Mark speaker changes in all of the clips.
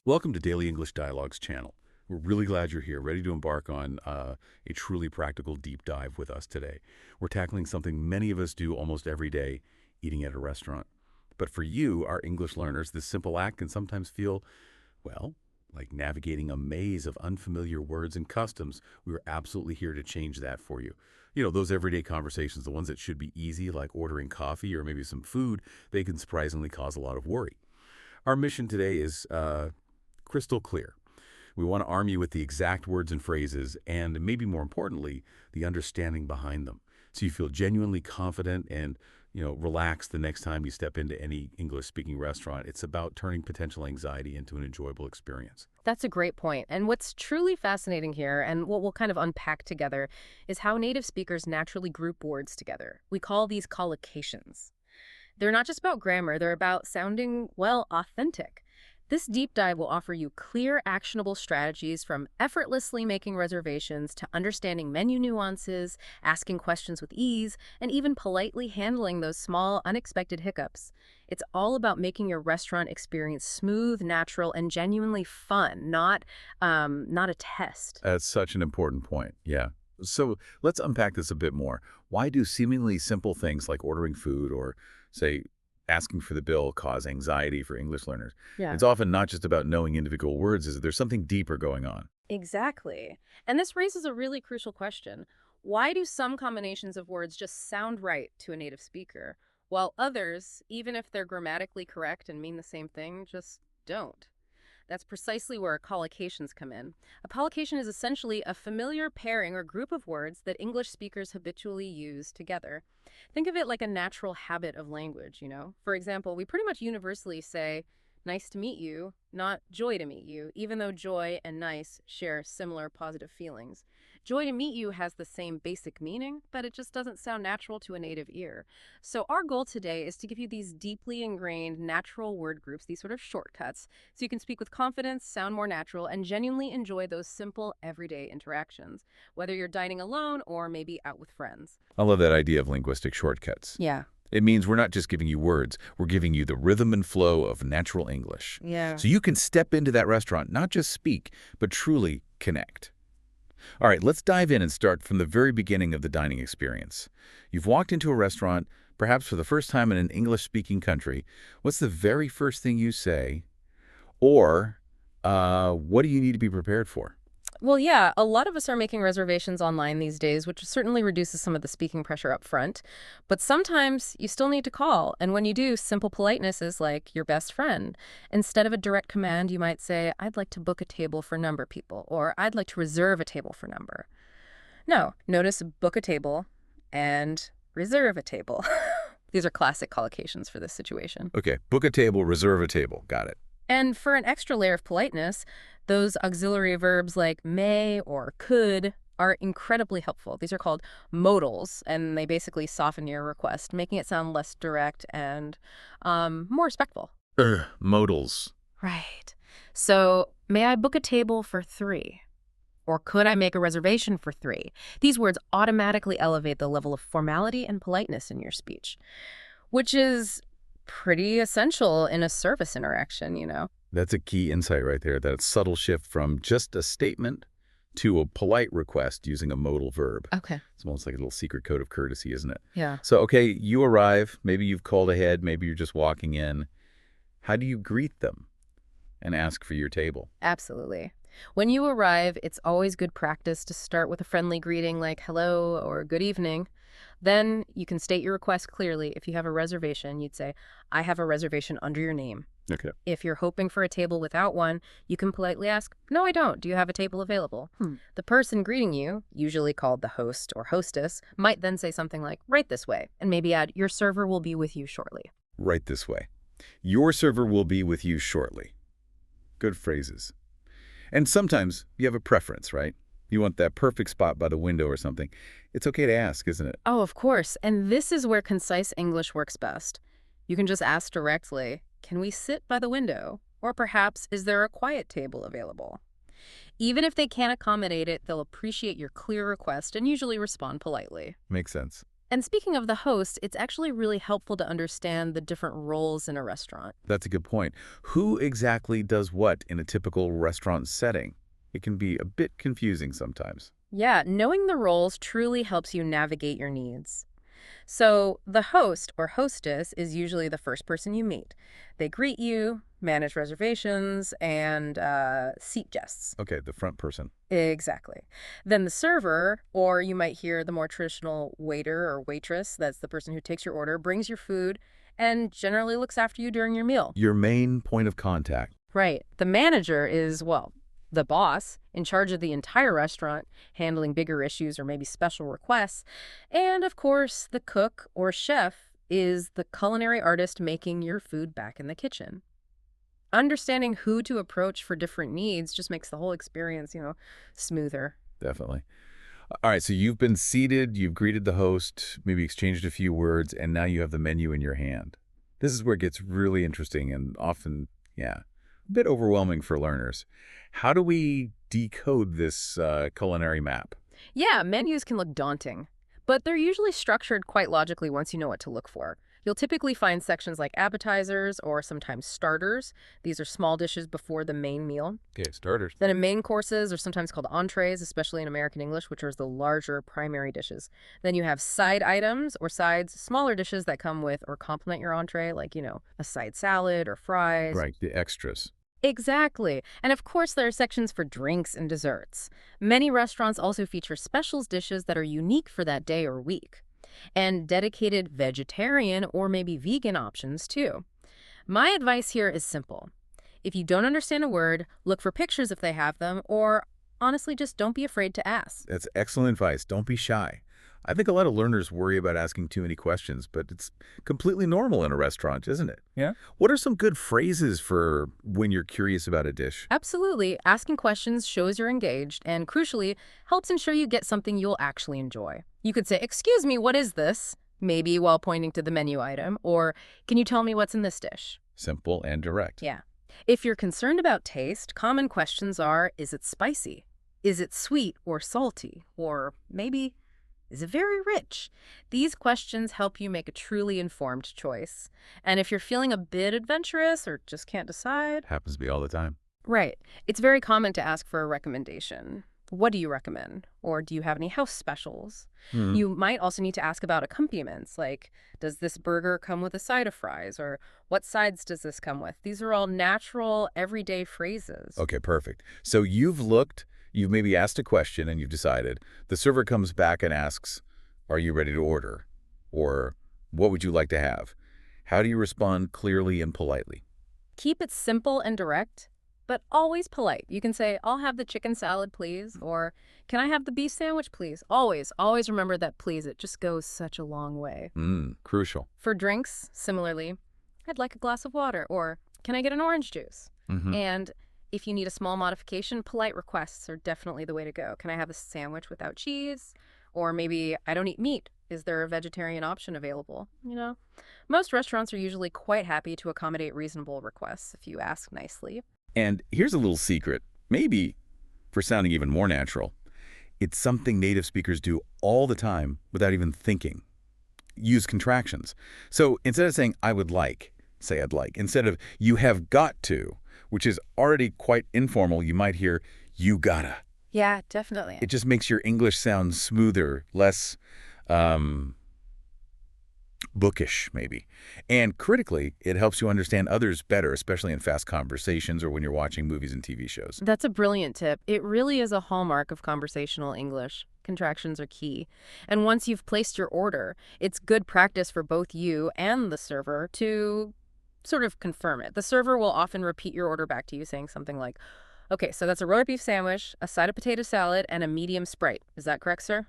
Speaker 1: Welcome to Daily English Dialogues channel. We're really glad you're here, ready to embark on a truly practical deep dive with us today. We're tackling something many of us do almost every day, eating at a restaurant. But for you, our English learners, this simple act can sometimes feel, well, like navigating a maze of unfamiliar words and customs. We are absolutely here to change that for you. You know, those everyday conversations, the ones that should be easy, like ordering coffee or maybe some food, they can surprisingly cause a lot of worry. Our mission today is crystal clear. We want to arm you with the exact words and phrases and, maybe more importantly, the understanding behind them. So you feel genuinely confident and, relaxed the next time you step into any English-speaking restaurant. It's about turning potential anxiety into an enjoyable experience.
Speaker 2: That's a great point. And what's truly fascinating here, and what we'll kind of unpack together, is how native speakers naturally group words together. We call these collocations. They're not just about grammar, they're about sounding, well, authentic. This deep dive will offer you clear, actionable strategies from effortlessly making reservations to understanding menu nuances, asking questions with ease, and even politely handling those small, unexpected hiccups. It's all about making your restaurant experience smooth, natural, and genuinely fun, not a test.
Speaker 1: That's such an important point. Yeah. So let's unpack this a bit more. Why do seemingly simple things like ordering food or, say, asking for the bill cause anxiety for English learners?
Speaker 2: Yeah.
Speaker 1: It's often not just about knowing individual words, is there's something deeper going on.
Speaker 2: Exactly. And this raises a really crucial question. Why do some combinations of words just sound right to a native speaker, while others, even if they're grammatically correct and mean the same thing, just don't? That's precisely where collocations come in. A collocation is essentially a familiar pairing or group of words that English speakers habitually use together. Think of it like a natural habit of language. For example, we pretty much universally say, nice to meet you, not joy to meet you, even though joy and nice share similar positive feelings. Joy to meet you has the same basic meaning, but it just doesn't sound natural to a native ear. So our goal today is to give you these deeply ingrained natural word groups, these sort of shortcuts, so you can speak with confidence, sound more natural, and genuinely enjoy those simple everyday interactions, whether you're dining alone or maybe out with friends.
Speaker 1: I love that idea of linguistic shortcuts.
Speaker 2: Yeah.
Speaker 1: It means we're not just giving you words, we're giving you the rhythm and flow of natural English.
Speaker 2: Yeah.
Speaker 1: So you can step into that restaurant, not just speak, but truly connect. All right, let's dive in and start from the very beginning of the dining experience. You've walked into a restaurant, perhaps for the first time in an English-speaking country. What's the very first thing you say? Or, what do you need to be prepared for?
Speaker 2: Well, yeah, a lot of us are making reservations online these days, which certainly reduces some of the speaking pressure up front. But sometimes you still need to call, and when you do, simple politeness is like your best friend. Instead of a direct command, you might say, I'd like to book a table for number people, or I'd like to reserve a table for number. No, notice book a table and reserve a table. These are classic collocations for this situation.
Speaker 1: Okay, book a table, reserve a table. Got it.
Speaker 2: And for an extra layer of politeness, those auxiliary verbs like may or could are incredibly helpful. These are called modals, and they basically soften your request, making it sound less direct and more respectful.
Speaker 1: Modals.
Speaker 2: Right. So, may I book a table for 3? Or could I make a reservation for 3? These words automatically elevate the level of formality and politeness in your speech, which is pretty essential in a service interaction.
Speaker 1: That's a key insight right there, that subtle shift from just a statement to a polite request using a modal verb.
Speaker 2: Okay.
Speaker 1: It's almost like a little secret code of courtesy, isn't it?
Speaker 2: Yeah.
Speaker 1: So, okay, you arrive. Maybe you've called ahead. Maybe you're just walking in. How do you greet them and ask for your table?
Speaker 2: Absolutely. When you arrive, it's always good practice to start with a friendly greeting like hello or good evening. Then you can state your request clearly. If you have a reservation, you'd say, I have a reservation under your name.
Speaker 1: Okay.
Speaker 2: If you're hoping for a table without one, you can politely ask, no, I don't. Do you have a table available? The person greeting you, usually called the host or hostess, might then say something like, right this way, and maybe add, your server will be with you shortly.
Speaker 1: Right this way. Your server will be with you shortly. Good phrases. And sometimes you have a preference, right? You want that perfect spot by the window or something. It's okay to ask, isn't it?
Speaker 2: Oh, of course. And this is where concise English works best. You can just ask directly, can we sit by the window? Or perhaps, is there a quiet table available? Even if they can't accommodate it, they'll appreciate your clear request and usually respond politely.
Speaker 1: Makes sense.
Speaker 2: And speaking of the host, it's actually really helpful to understand the different roles in a restaurant.
Speaker 1: That's a good point. Who exactly does what in a typical restaurant setting? It can be a bit confusing sometimes.
Speaker 2: Yeah, knowing the roles truly helps you navigate your needs. So, the host or hostess is usually the first person you meet. They greet you, manage reservations, and seat guests.
Speaker 1: Okay, the front person.
Speaker 2: Exactly. Then the server, or you might hear the more traditional waiter or waitress, that's the person who takes your order, brings your food, and generally looks after you during your meal.
Speaker 1: Your main point of contact.
Speaker 2: Right. The manager is, well, the boss in charge of the entire restaurant, handling bigger issues or maybe special requests. And of course, the cook or chef is the culinary artist making your food back in the kitchen. Understanding who to approach for different needs just makes the whole experience, smoother.
Speaker 1: Definitely. All right, so you've been seated, you've greeted the host, maybe exchanged a few words, and now you have the menu in your hand. This is where it gets really interesting and often, yeah, a bit overwhelming for learners. How do we decode this culinary map?
Speaker 2: Yeah, menus can look daunting, but they're usually structured quite logically once you know what to look for. You'll typically find sections like appetizers or sometimes starters. These are small dishes before the main meal.
Speaker 1: Okay, starters.
Speaker 2: Then in main courses are sometimes called entrees, especially in American English, which are the larger primary dishes. Then you have side items or sides, smaller dishes that come with or complement your entree, like, a side salad or fries.
Speaker 1: Right, the extras.
Speaker 2: Exactly. And of course, there are sections for drinks and desserts. Many restaurants also feature specials dishes that are unique for that day or week, and dedicated vegetarian or maybe vegan options too. My advice here is simple. If you don't understand a word, look for pictures if they have them, or honestly, just don't be afraid to ask.
Speaker 1: That's excellent advice. Don't be shy. I think a lot of learners worry about asking too many questions, but it's completely normal in a restaurant, isn't it? Yeah. What are some good phrases for when you're curious about a dish?
Speaker 2: Absolutely. Asking questions shows you're engaged and, crucially, helps ensure you get something you'll actually enjoy. You could say, "Excuse me, what is this?" Maybe while pointing to the menu item, or "Can you tell me what's in this dish?"
Speaker 1: Simple and direct.
Speaker 2: Yeah. If you're concerned about taste, common questions are, is it spicy? Is it sweet or salty? Or maybe, is it very rich? These questions help you make a truly informed choice. And if you're feeling a bit adventurous or just can't decide,
Speaker 1: Happens to be all the time.
Speaker 2: right, it's very common to ask for a recommendation. What do you recommend? Or do you have any house specials?
Speaker 1: Hmm.
Speaker 2: You might also need to ask about accompaniments, like, does this burger come with a side of fries? Or what sides does this come with? These are all natural, everyday phrases.
Speaker 1: Okay, perfect. So you've maybe asked a question and you've decided. The server comes back and asks, are you ready to order? Or what would you like to have? How do you respond clearly and politely?
Speaker 2: Keep it simple and direct, but always polite. You can say, I'll have the chicken salad, please, or can I have the beef sandwich, please? Always remember that please. It just goes such a long way.
Speaker 1: Crucial.
Speaker 2: For drinks, similarly, I'd like a glass of water, or can I get an orange juice?
Speaker 1: Mm-hmm.
Speaker 2: And if you need a small modification, polite requests are definitely the way to go. Can I have a sandwich without cheese? Or maybe I don't eat meat. Is there a vegetarian option available? Most restaurants are usually quite happy to accommodate reasonable requests if you ask nicely.
Speaker 1: And here's a little secret, maybe for sounding even more natural. It's something native speakers do all the time without even thinking. Use contractions. So instead of saying, I would like, say I'd like. Instead of, you have got to, which is already quite informal, you might hear, you gotta.
Speaker 2: Yeah, definitely.
Speaker 1: It just makes your English sound smoother, less bookish, maybe. And critically, it helps you understand others better, especially in fast conversations or when you're watching movies and TV shows.
Speaker 2: That's a brilliant tip. It really is a hallmark of conversational English. Contractions are key. And once you've placed your order, it's good practice for both you and the server to sort of confirm it. The server will often repeat your order back to you saying something like, okay, so that's a roast beef sandwich, a side of potato salad, and a medium Sprite. Is that correct, sir?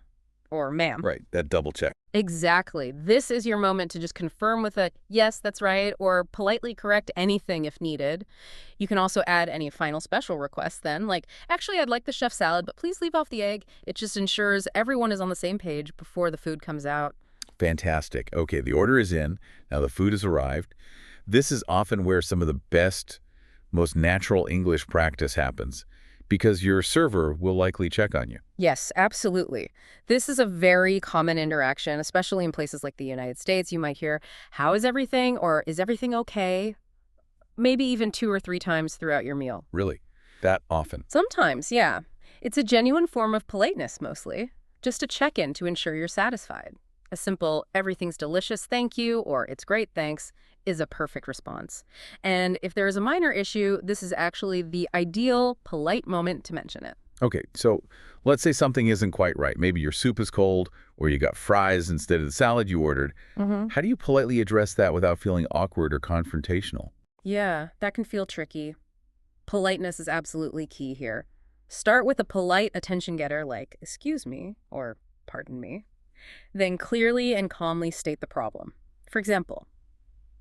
Speaker 2: Or ma'am?
Speaker 1: Right, that double check.
Speaker 2: Exactly. This is your moment to just confirm with a yes, that's right, or politely correct anything if needed. You can also add any final special requests then, like, actually, I'd like the chef salad, but please leave off the egg. It just ensures everyone is on the same page before the food comes out.
Speaker 1: Fantastic. Okay, the order is in. Now the food has arrived. This is often where some of the best, most natural English practice happens. because your server will likely check on you.
Speaker 2: Yes, absolutely. This is a very common interaction, especially in places like the United States. You might hear, "How is everything?" or "Is everything okay?" Maybe even 2 or 3 times throughout your meal.
Speaker 1: Really? That often?
Speaker 2: Sometimes, yeah. It's a genuine form of politeness, mostly. Just a check-in to ensure you're satisfied. A simple, "Everything's delicious, thank you," or "It's great, thanks," is a perfect response. And if there is a minor issue, this is actually the ideal, polite moment to mention it.
Speaker 1: Okay, so let's say something isn't quite right. Maybe your soup is cold, or you got fries instead of the salad you ordered.
Speaker 2: Mm-hmm.
Speaker 1: How do you politely address that without feeling awkward or confrontational?
Speaker 2: Yeah, that can feel tricky. Politeness is absolutely key here. Start with a polite attention getter like, "Excuse me," or "Pardon me." Then clearly and calmly state the problem. For example,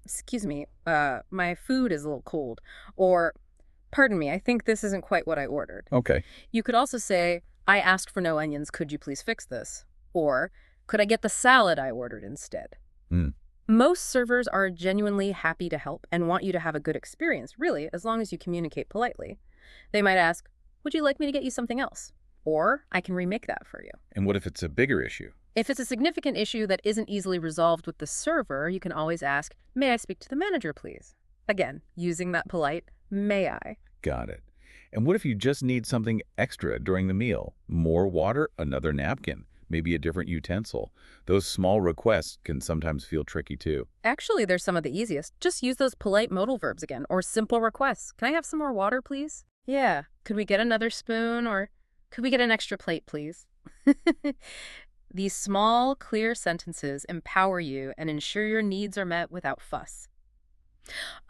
Speaker 2: "Excuse me, my food is a little cold," or "Pardon me, I think this isn't quite what I ordered."
Speaker 1: Okay.
Speaker 2: You could also say, "I asked for no onions, could you please fix this?" Or, "Could I get the salad I ordered instead?"
Speaker 1: Hmm.
Speaker 2: Most servers are genuinely happy to help and want you to have a good experience, really, as long as you communicate politely. They might ask, "Would you like me to get you something else?" Or, "I can remake that for you."
Speaker 1: And what if it's a bigger issue?
Speaker 2: If it's a significant issue that isn't easily resolved with the server, you can always ask, "May I speak to the manager, please?" Again, using that polite, "May I?"
Speaker 1: Got it. And what if you just need something extra during the meal? More water, another napkin, maybe a different utensil. Those small requests can sometimes feel tricky too.
Speaker 2: Actually, they're some of the easiest. Just use those polite modal verbs again, or simple requests. "Can I have some more water, please?" "Yeah." "Could we get another spoon?" or "Could we get an extra plate, please?" These small, clear sentences empower you and ensure your needs are met without fuss.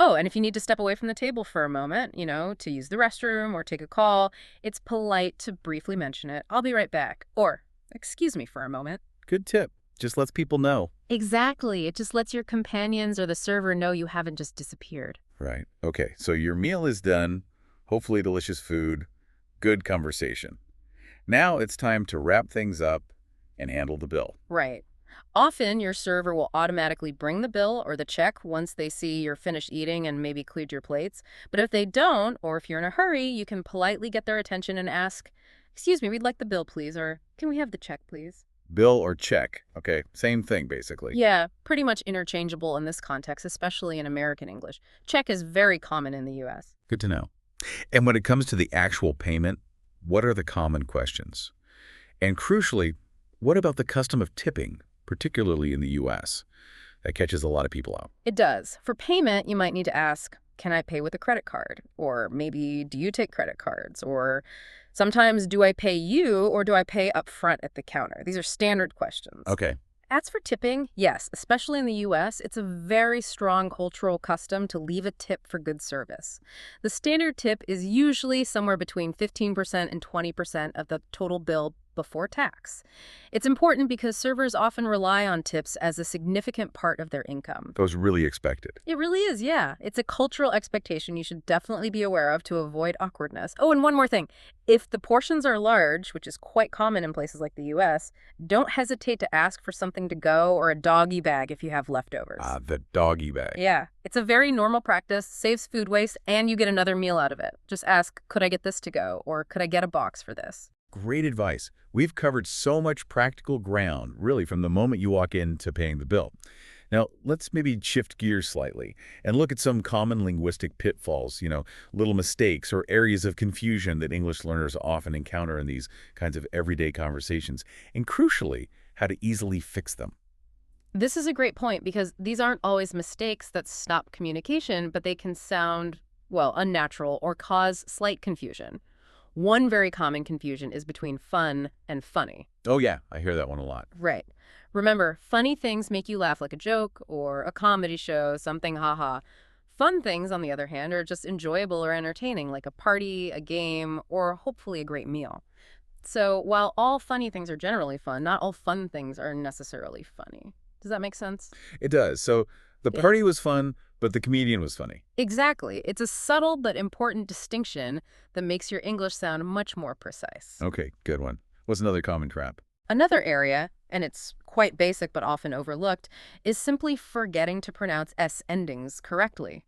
Speaker 2: Oh, and if you need to step away from the table for a moment, to use the restroom or take a call, it's polite to briefly mention it. "I'll be right back." Or, "Excuse me for a moment."
Speaker 1: Good tip. Just lets people know.
Speaker 2: Exactly. It just lets your companions or the server know you haven't just disappeared.
Speaker 1: Right. Okay, so your meal is done. Hopefully delicious food. Good conversation. Now it's time to wrap things up and handle the bill.
Speaker 2: Right. Often, your server will automatically bring the bill or the check once they see you're finished eating and maybe cleared your plates. But if they don't, or if you're in a hurry, you can politely get their attention and ask, "Excuse me, we'd like the bill, please," or "Can we have the check, please?"
Speaker 1: Bill or check. Okay, same thing basically.
Speaker 2: Yeah, pretty much interchangeable in this context, especially in American English. Check is very common in the US.
Speaker 1: Good to know. And when it comes to the actual payment, what are the common questions? And crucially, what about the custom of tipping, particularly in the US? That catches a lot of people out.
Speaker 2: It does. For payment, you might need to ask, "Can I pay with a credit card?" Or maybe, "Do you take credit cards?" Or sometimes, "Do I pay you or do I pay up front at the counter?" These are standard questions.
Speaker 1: Okay.
Speaker 2: As for tipping, yes, especially in the US, it's a very strong cultural custom to leave a tip for good service. The standard tip is usually somewhere between 15% and 20% of the total bill before tax. It's important because servers often rely on tips as a significant part of their income.
Speaker 1: That was really expected.
Speaker 2: It really is, yeah. It's a cultural expectation you should definitely be aware of to avoid awkwardness. Oh, and one more thing. If the portions are large, which is quite common in places like the US, don't hesitate to ask for something to go or a doggy bag if you have leftovers.
Speaker 1: Ah, the doggy bag.
Speaker 2: Yeah, it's a very normal practice, saves food waste, and you get another meal out of it. Just ask, "Could I get this to go?" or "Could I get a box for this?"
Speaker 1: Great advice. We've covered so much practical ground, really, from the moment you walk in to paying the bill. Now, let's maybe shift gears slightly and look at some common linguistic pitfalls, little mistakes or areas of confusion that English learners often encounter in these kinds of everyday conversations, and crucially, how to easily fix them.
Speaker 2: This is a great point because these aren't always mistakes that stop communication, but they can sound, well, unnatural or cause slight confusion. One very common confusion is between fun and funny.
Speaker 1: Oh yeah, I hear that one a lot.
Speaker 2: Right. Remember, funny things make you laugh like a joke or a comedy show, something haha. Fun things, on the other hand, are just enjoyable or entertaining, like a party, a game, or hopefully a great meal. So while all funny things are generally fun, not all fun things are necessarily funny. Does that make sense?
Speaker 1: It does. So the
Speaker 2: Yeah.
Speaker 1: party was fun, but the comedian was funny.
Speaker 2: Exactly. It's a subtle but important distinction that makes your English sound much more precise.
Speaker 1: Okay, good one. What's another common trap?
Speaker 2: Another area, and it's quite basic but often overlooked, is simply forgetting to pronounce S endings correctly.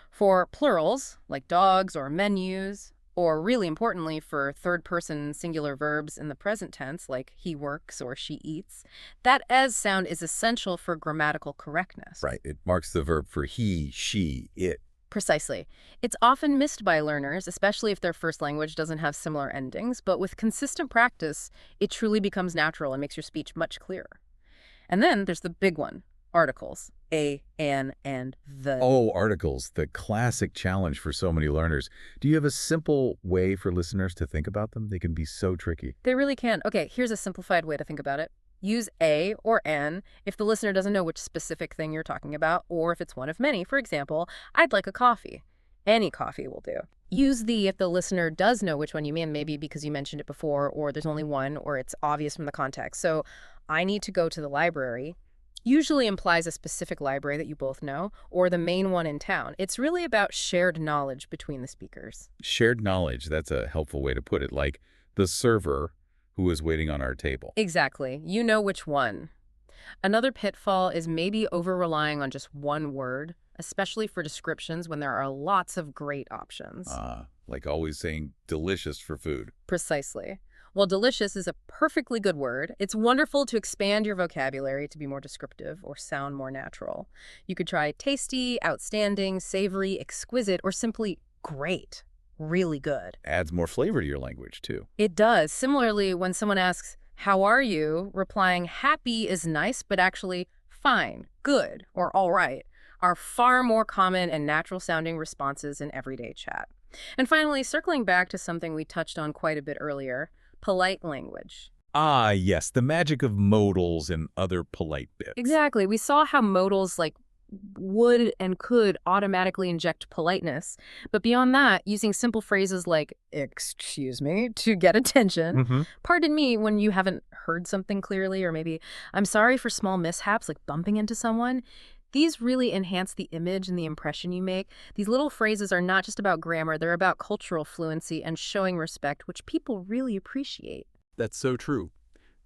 Speaker 2: For plurals, like dogs or menus, Or, really importantly, for third-person singular verbs in the present tense, like he works or she eats, that as sound is essential for grammatical correctness.
Speaker 1: Right. It marks the verb for he, she, it.
Speaker 2: Precisely. It's often missed by learners, especially if their first language doesn't have similar endings, but with consistent practice, it truly becomes natural and makes your speech much clearer. And then there's the big one, articles. A, an, and the.
Speaker 1: Oh, articles, the classic challenge for so many learners. Do you have a simple way for listeners to think about them? They can be so tricky.
Speaker 2: They really can. Okay, here's a simplified way to think about it. Use a or an if the listener doesn't know which specific thing you're talking about, or if it's one of many. For example, I'd like a coffee. Any coffee will do. Use the if the listener does know which one you mean, maybe because you mentioned it before, or there's only one, or it's obvious from the context. So, I need to go to the library usually implies a specific library that you both know, or the main one in town. It's really about shared knowledge between the speakers.
Speaker 1: Shared knowledge, that's a helpful way to put it, like the server who is waiting on our table.
Speaker 2: Exactly. You know which one. Another pitfall is maybe over-relying on just one word, especially for descriptions when there are lots of great options.
Speaker 1: Like always saying delicious for food.
Speaker 2: Precisely. While delicious is a perfectly good word, it's wonderful to expand your vocabulary to be more descriptive or sound more natural. You could try tasty, outstanding, savory, exquisite, or simply great. Really good.
Speaker 1: Adds more flavor to your language, too.
Speaker 2: It does. Similarly, when someone asks, "How are you?" replying happy is nice, but actually fine, good, or all right are far more common and natural sounding responses in everyday chat. And finally, circling back to something we touched on quite a bit earlier, polite language.
Speaker 1: Ah, yes, the magic of modals and other polite bits.
Speaker 2: Exactly. We saw how modals like would and could automatically inject politeness. But beyond that, using simple phrases like, excuse me, to get attention, pardon me when you haven't heard something clearly, or maybe I'm sorry for small mishaps like bumping into someone, these really enhance the image and the impression you make. These little phrases are not just about grammar, they're about cultural fluency and showing respect, which people really appreciate.
Speaker 1: That's so true.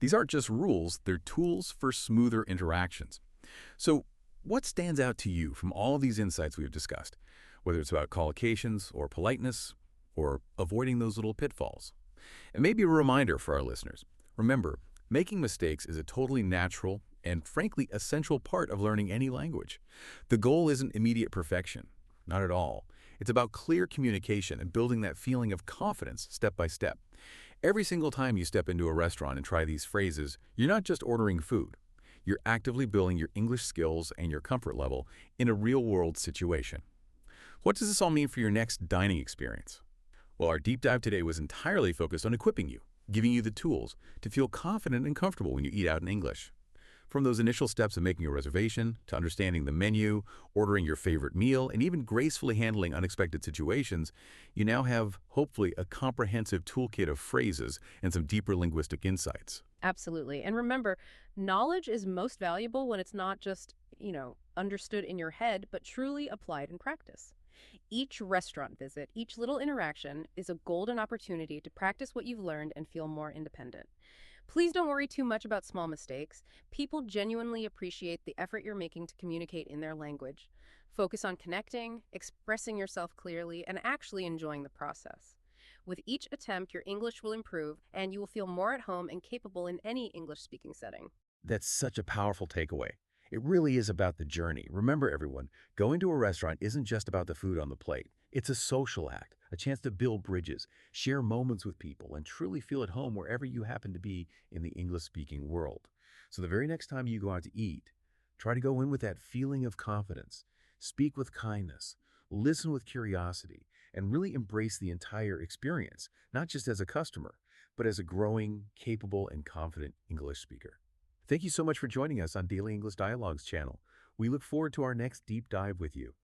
Speaker 1: These aren't just rules, they're tools for smoother interactions. So, what stands out to you from all these insights we've discussed, whether it's about collocations or politeness or avoiding those little pitfalls? And maybe a reminder for our listeners. Remember, making mistakes is a totally natural and, frankly, essential part of learning any language. The goal isn't immediate perfection, not at all. It's about clear communication and building that feeling of confidence step by step. Every single time you step into a restaurant and try these phrases, you're not just ordering food. You're actively building your English skills and your comfort level in a real-world situation. What does this all mean for your next dining experience? Well, our deep dive today was entirely focused on equipping you, giving you the tools to feel confident and comfortable when you eat out in English. From those initial steps of making a reservation, to understanding the menu, ordering your favorite meal, and even gracefully handling unexpected situations, you now have, hopefully, a comprehensive toolkit of phrases and some deeper linguistic insights.
Speaker 2: Absolutely. And remember, knowledge is most valuable when it's not just, understood in your head, but truly applied in practice. Each restaurant visit, each little interaction is a golden opportunity to practice what you've learned and feel more independent. Please don't worry too much about small mistakes. People genuinely appreciate the effort you're making to communicate in their language. Focus on connecting, expressing yourself clearly, and actually enjoying the process. With each attempt, your English will improve, and you will feel more at home and capable in any English-speaking setting.
Speaker 1: That's such a powerful takeaway. It really is about the journey. Remember, everyone, going to a restaurant isn't just about the food on the plate. It's a social act, a chance to build bridges, share moments with people, and truly feel at home wherever you happen to be in the English-speaking world. So the very next time you go out to eat, try to go in with that feeling of confidence, speak with kindness, listen with curiosity, and really embrace the entire experience, not just as a customer, but as a growing, capable, and confident English speaker. Thank you so much for joining us on Daily English Dialogues channel. We look forward to our next deep dive with you.